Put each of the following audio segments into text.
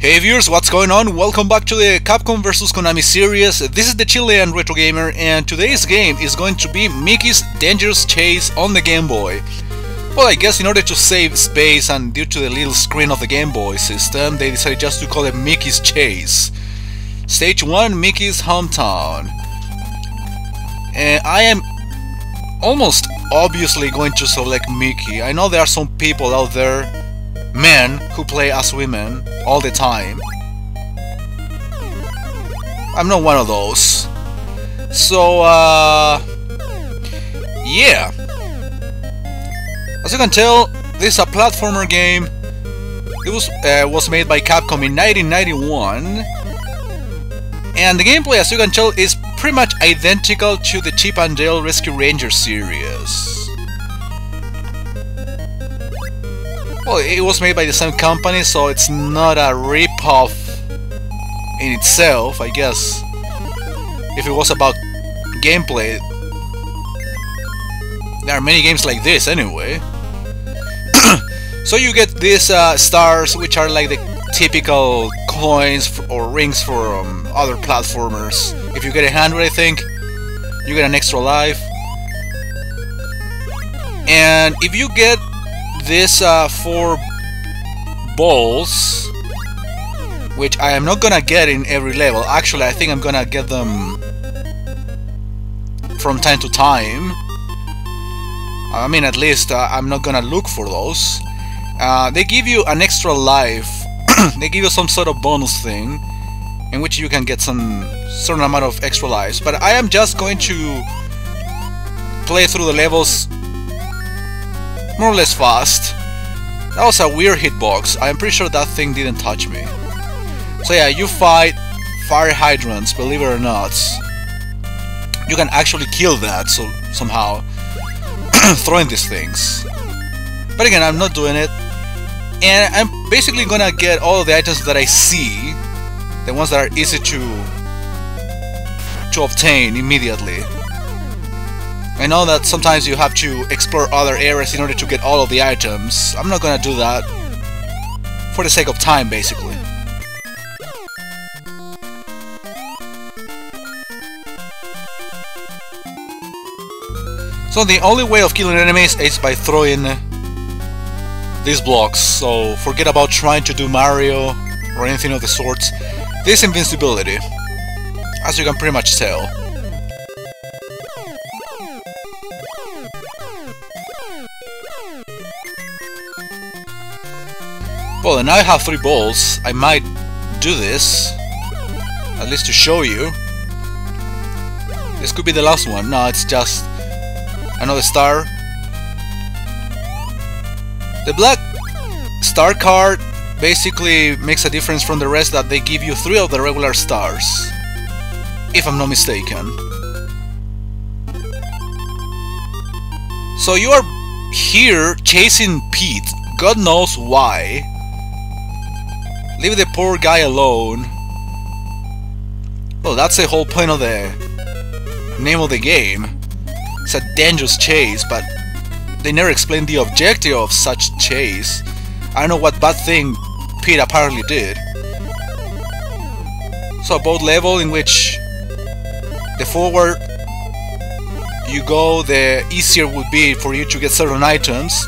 Hey viewers, what's going on? Welcome back to the Capcom vs Konami series. This is the Chilean Retro Gamer, and today's game is going to be Mickey's Dangerous Chase on the Game Boy. Well, I guess in order to save space and due to the little screen of the Game Boy system, they decided just to call it Mickey's Chase. Stage 1, Mickey's Hometown. And I am almost obviously going to select Mickey. I know there are some people out there, men, who play as women all the time. I'm not one of those. So, yeah. As you can tell, this is a platformer game. It was made by Capcom in 1991. And the gameplay, as you can tell, is pretty much identical to the Chip and Dale Rescue Ranger series. Well, it was made by the same company, so it's not a rip-off in itself, I guess. If it was about gameplay, there are many games like this anyway. So you get these stars, which are like the typical coins or rings for other platformers. If you get 100, I think, you get an extra life. And if you get these 4 balls, which I am not gonna get in every level. Actually, I think I'm gonna get them from time to time. I mean, at least I'm not gonna look for those. They give you an extra life. They give you some sort of bonus thing in which you can get some certain amount of extra lives. But I am just going to play through the levels more or less fast. That was a weird hitbox. I'm pretty sure that thing didn't touch me. So yeah, you fight fire hydrants, believe it or not. You can actually kill that somehow throwing these things. But again, I'm not doing it. And I'm basically gonna get all of the items that I see, the ones that are easy to obtain immediately. I know that sometimes you have to explore other areas in order to get all of the items. I'm not gonna do that for the sake of time, basically. So the only way of killing enemies is by throwing these blocks, so forget about trying to do Mario or anything of the sorts. This invincibility, as you can pretty much tell. Well, and now I have 3 balls. I might do this, at least to show you. This could be the last one. No, it's just another star. The black star card basically makes a difference from the rest, that they give you 3 of the regular stars, if I'm not mistaken. So you are here chasing Pete, God knows why. Leave the poor guy alone. Well, that's the whole point of the name of the game. It's a dangerous chase, but they never explained the objective of such chase. I don't know what bad thing Pete apparently did. So a boat level in which the forward you go, the easier it would be for you to get certain items.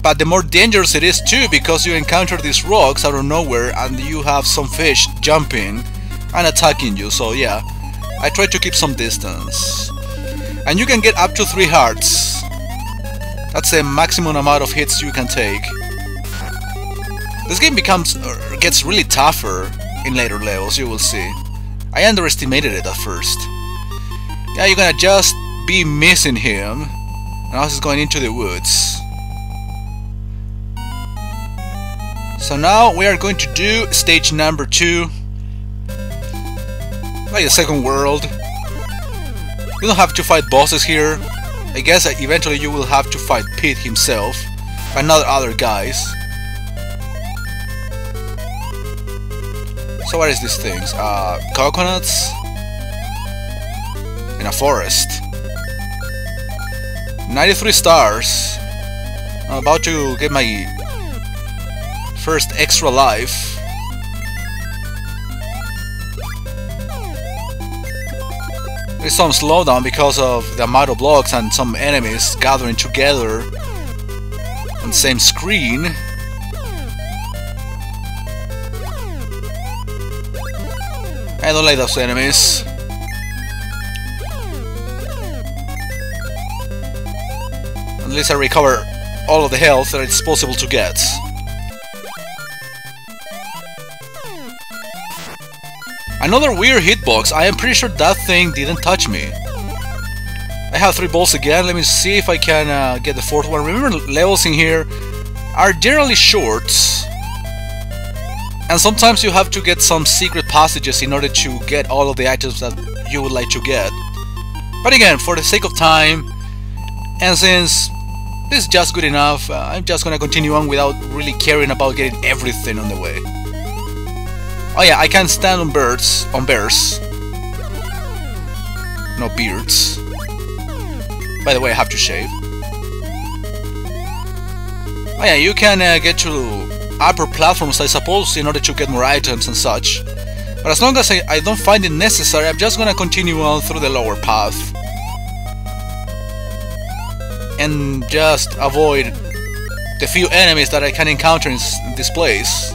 But the more dangerous it is too, because you encounter these rocks out of nowhere and you have some fish jumping and attacking you. So yeah, I try to keep some distance. And you can get up to 3 hearts. That's the maximum amount of hits you can take. This game gets really tougher in later levels, you will see. I underestimated it at first. Yeah, you're gonna just be missing him. And now he's going into the woods. So now we are going to do stage number 2, like the second world. You don't have to fight bosses here. I guess eventually you will have to fight Pete himself, and not other guys. So what is these things? Coconuts in a forest. 93 stars. I'm about to get my first extra life. There's some slowdown because of the amount of blocks and some enemies gathering together on the same screen. I don't like those enemies. At least I recover all of the health that it's possible to get. Another weird hitbox. I am pretty sure that thing didn't touch me. I have 3 balls again. Let me see if I can get the 4th one. Remember, levels in here are generally short. And sometimes you have to get some secret passages in order to get all of the items that you would like to get. But again, for the sake of time, and since this is just good enough, I'm just gonna continue on without really caring about getting everything on the way. Oh yeah, I can stand on bears. No beards. By the way, I have to shave. Oh yeah, you can get to upper platforms, I suppose, in order to get more items and such. But as long as I don't find it necessary, I'm just gonna continue on through the lower path. And just avoid the few enemies that I can encounter in this place.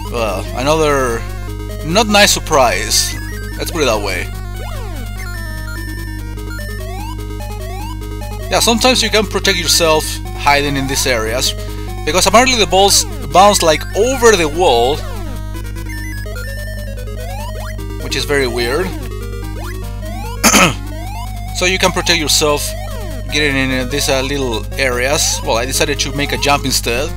Well, another not nice surprise. Let's put it that way. Yeah, sometimes you can protect yourself hiding in these areas, because apparently the balls bounce like over the wall, which is very weird. So you can protect yourself getting in these little areas. Well, I decided to make a jump instead,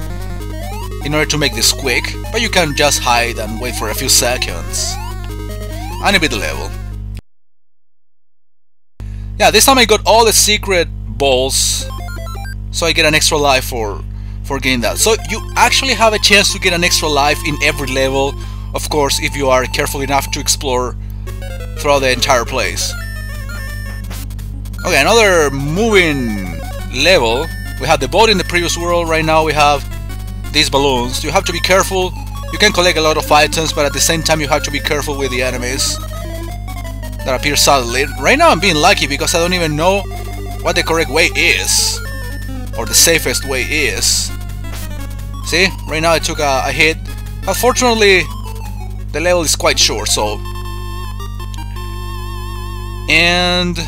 in order to make this quick, but you can just hide and wait for a few seconds. And a bit level. Yeah, this time I got all the secret balls, so I get an extra life for getting that. So you actually have a chance to get an extra life in every level, of course, if you are careful enough to explore throughout the entire place. Okay, another moving level. We had the boat in the previous world. Right now we have these balloons. You have to be careful. You can collect a lot of items, but at the same time you have to be careful with the enemies that appear suddenly. Right now I'm being lucky because I don't even know what the correct way is, or the safest way is. See, right now I took a hit. Unfortunately, the level is quite short, so... And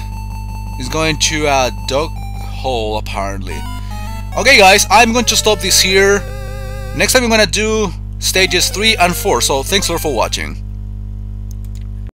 it's going to a dog hole, apparently. Okay guys, I'm going to stop this here. Next time I'm gonna do stages 3 and 4, so thanks for watching.